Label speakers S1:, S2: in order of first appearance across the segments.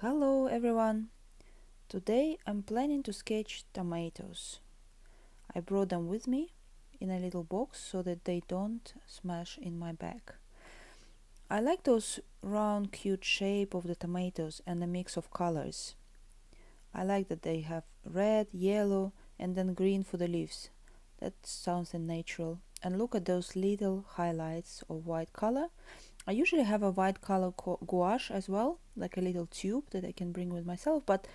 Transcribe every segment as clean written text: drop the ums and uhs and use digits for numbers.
S1: Hello everyone! Today I'm planning to sketch tomatoes. I brought them with me in a little box so that they don't smash in my bag. I like those round cute shape of the tomatoes and the mix of colors. I like that they have red, yellow and then green for the leaves. That sounds natural. And look at those little highlights of white color. I usually have a white color gouache as well, like a little tube that I can bring with myself, but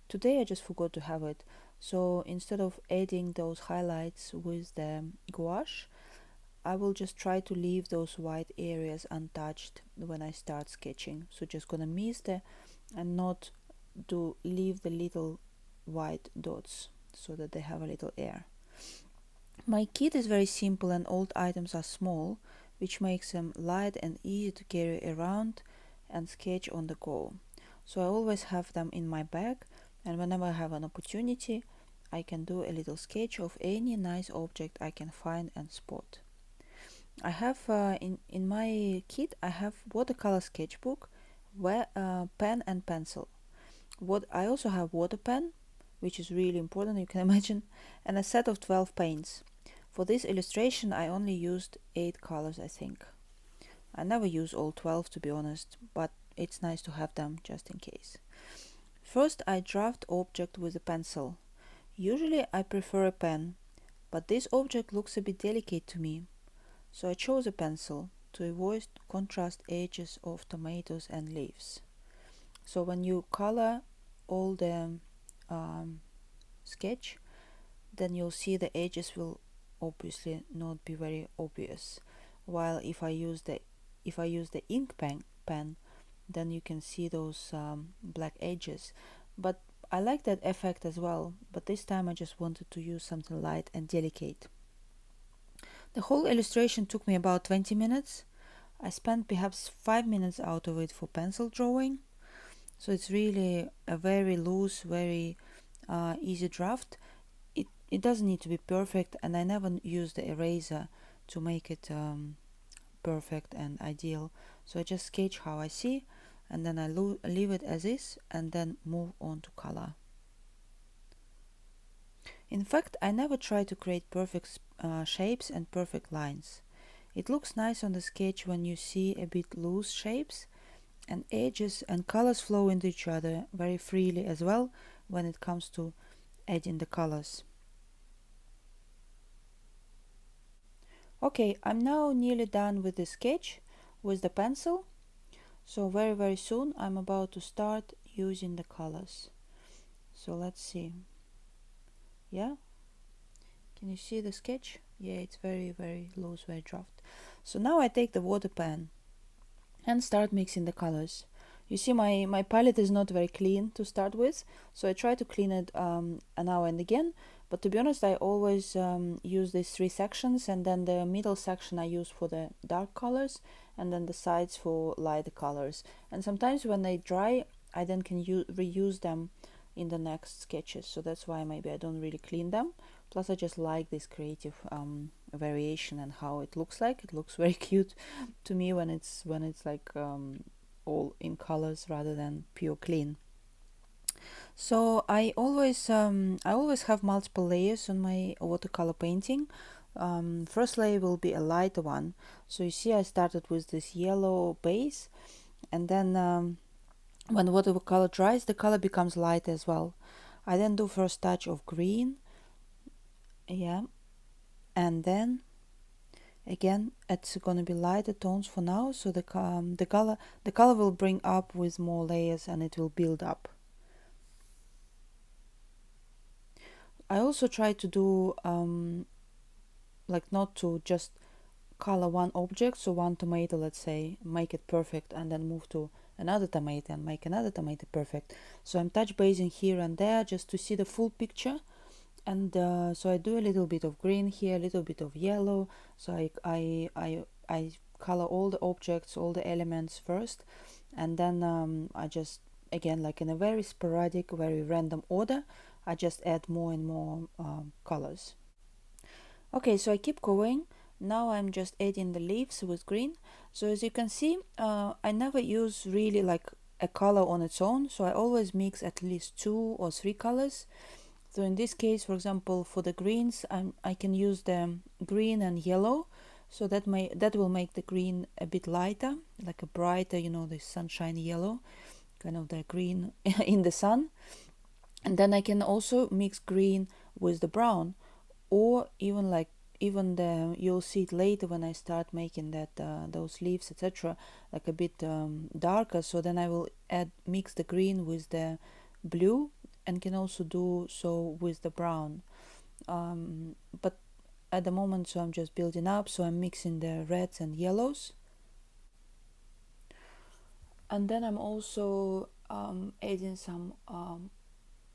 S1: today I just forgot to have it. So instead of adding those highlights with the gouache, I will just try to leave those white areas untouched when I start sketching. So just gonna mist it and not to leave the little white dots so that they have a little air. My kit is very simple and all items are small, which makes them light and easy to carry around and sketch on the go. So I always have them in my bag, and whenever I have an opportunity, I can do a little sketch of any nice object I can find and spot. I have in my kit I have watercolor sketchbook, pen and pencil. I also have water pen, which is really important, you can imagine, and a set of 12 paints. For this illustration I only used 8 colors, I think. I never use all 12 to be honest, but it's nice to have them just in case. First I draft object with a pencil. Usually I prefer a pen, but this object looks a bit delicate to me, so I chose a pencil to avoid contrast edges of tomatoes and leaves. So when you color all the sketch, then you'll see the edges will obviously not be very obvious, while if I use the ink pen, then you can see those black edges. But I like that effect as well, but this time I just wanted to use something light and delicate. The whole illustration took me about 20 minutes. I spent perhaps 5 minutes out of it for pencil drawing, so it's really a very loose, very easy draft. It doesn't need to be perfect, and I never use the eraser to make it perfect and ideal. So I just sketch how I see, and then I leave it as is and then move on to color. In fact, I never try to create perfect shapes and perfect lines. It looks nice on the sketch when you see a bit loose shapes, and edges and colors flow into each other very freely as well when it comes to adding the colors. Okay, I'm now nearly done with the sketch with the pencil, so very soon I'm about to start using the colors. So let's see. Yeah, can you see the sketch? Yeah, it's very loose, very draft. So now I take the water pen and start mixing the colors. You see my palette is not very clean to start with, so I try to clean it now and again, but to be honest I always use these 3 sections, and then the middle section I use for the dark colors and then the sides for light colors, and sometimes when they dry I then can reuse them in the next sketches, so that's why maybe I don't really clean them. Plus I just like this creative variation and how it looks like. It looks very cute to me when it's like all in colors rather than pure clean. So I always have multiple layers on my watercolor painting. First layer will be a lighter one. So you see I started with this yellow base, and then when the watercolor dries the color becomes light as well. I then do first touch of green, yeah, and then again it's gonna be lighter tones for now, so the color will bring up with more layers and it will build up. I also try to do like not to just color one object, so one tomato, let's say, make it perfect, and then move to another tomato and make another tomato perfect. So I'm touch basing here and there just to see the full picture. And so I do a little bit of green here, a little bit of yellow. So I color all the objects, all the elements first, and then I just, again, like in a very sporadic, very random order, I just add more and more colors. Okay, so I keep going. Now I'm just adding the leaves with green. So as you can see, I never use really like a color on its own, so I always mix at least 2 or 3 colors. So in this case, for example, for the greens, I can use the green and yellow, so that will make the green a bit lighter, like a brighter, the sunshine yellow, kind of the green in the sun. And then I can also mix green with the brown, or even the you'll see it later when I start making that those leaves, etc., like a bit darker. So then I will mix the green with the blue, and can also do so with the brown. But at the moment, so I'm just building up, so I'm mixing the reds and yellows. And then I'm also adding some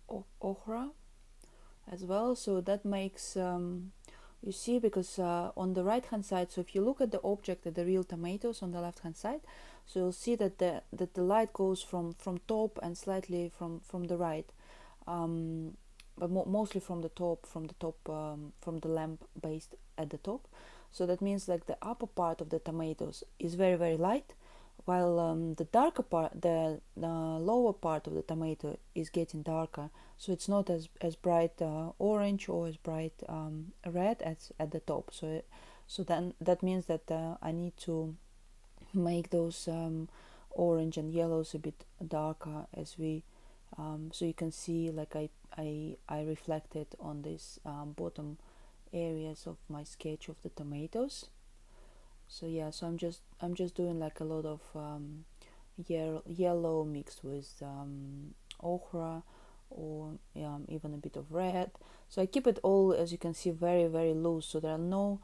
S1: ochra as well, so that makes you see, because on the right hand side, so if you look at the object, at the real tomatoes on the left hand side, so you'll see that the light goes from top and slightly from the right, but mostly from the top, from the lamp base at the top. So that means like the upper part of the tomatoes is very very light, while the darker part, the lower part of the tomato is getting darker, so it's not as bright orange or as bright red as at the top. So then that means that I need to make those orange and yellows a bit darker, as we so you can see, like I reflected on this bottom areas of my sketch of the tomatoes. So yeah, so I'm just doing like a lot of yellow mixed with ochre, or even a bit of red. So I keep it all, as you can see, very very loose, so there are no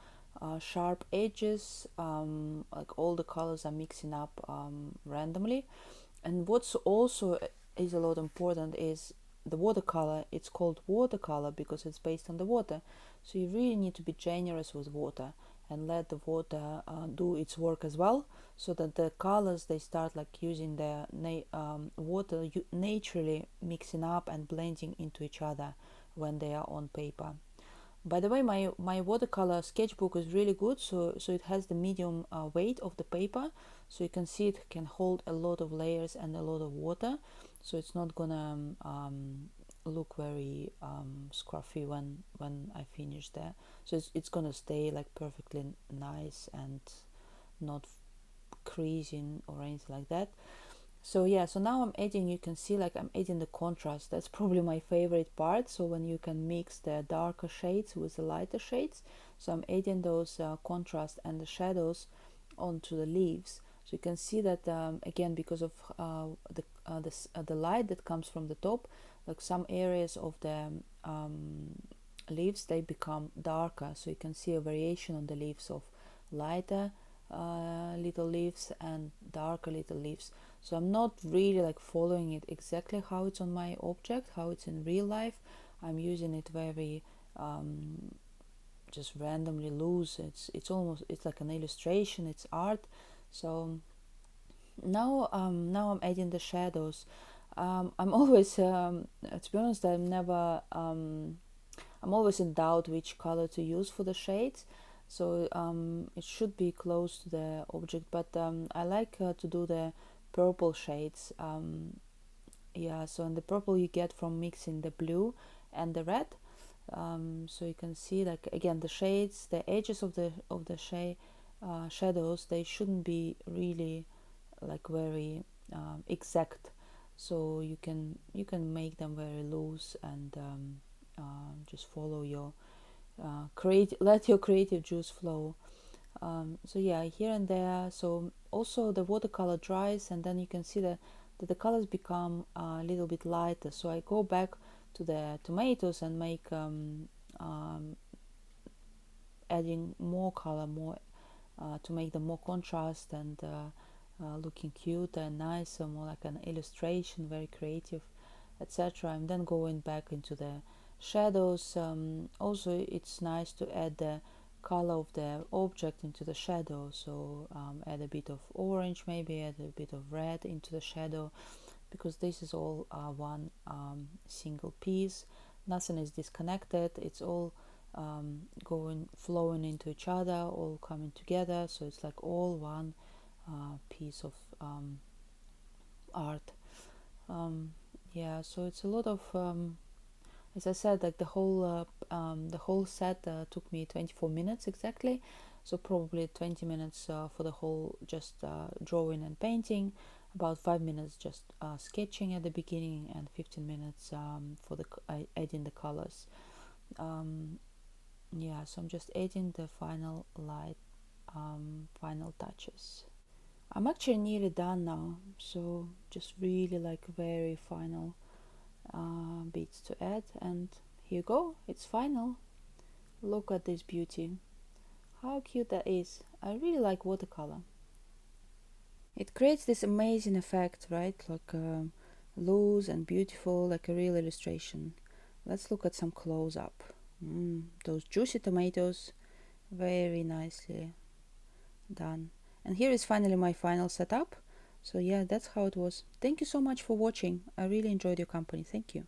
S1: sharp edges, like all the colors are mixing up randomly. And what's also is a lot important is the watercolor. It's called watercolor because it's based on the water, so you really need to be generous with water and let the water do its work as well, so that the colors, they start like using the water naturally mixing up and blending into each other when they are on paper. By the way, my watercolor sketchbook is really good, so it has the medium weight of the paper, so you can see it can hold a lot of layers and a lot of water, so it's not gonna look very scruffy when I finish there. So it's gonna stay like perfectly nice and not creasing or anything like that. So yeah, so now I'm adding, you can see like I'm adding the contrast. That's probably my favorite part. So when you can mix the darker shades with the lighter shades, so I'm adding those contrast and the shadows onto the leaves. So you can see that again, because of the light that comes from the top, like some areas of the leaves, they become darker. So you can see a variation on the leaves of lighter little leaves and darker little leaves. So I'm not really like following it exactly how it's on my object, how it's in real life. I'm using it very just randomly loose. It's almost, it's like an illustration, it's art. So now I'm adding the shadows. I'm always to be honest, I'm always in doubt which color to use for the shades. So it should be close to the object, but I like to do the purple shades. Yeah, so in the purple you get from mixing the blue and the red. So you can see, like again, the shades, the edges of the shadows, they shouldn't be really like very exact. So you can make them very loose and just follow your let your creative juice flow. So yeah, here and there. So also the watercolor dries, and then you can see that the colors become a little bit lighter. So I go back to the tomatoes and make adding more color, more to make them more contrast and looking cute and nice, so more like an illustration, very creative, etc. I'm then going back into the shadows. Also, it's nice to add the color of the object into the shadow, so add a bit of orange, maybe add a bit of red into the shadow, because this is all one single piece. Nothing is disconnected, it's all flowing into each other, all coming together, so it's like all one piece of art. Yeah, so it's a lot of as I said, like the whole set took me 24 minutes exactly, so probably 20 minutes for the whole just drawing and painting, about 5 minutes just sketching at the beginning, and 15 minutes for the adding the colors. um, yeah, so I'm just adding the final light, final touches. I'm actually nearly done now, so just really like very final bits to add, and here you go, it's final. Look at this beauty, how cute that is. I really like watercolor. It creates this amazing effect, right? Like loose and beautiful, like a real illustration. Let's look at some close up. Those juicy tomatoes, very nicely done. And here is finally my final setup. So yeah, that's how it was. Thank you so much for watching. I really enjoyed your company. Thank you.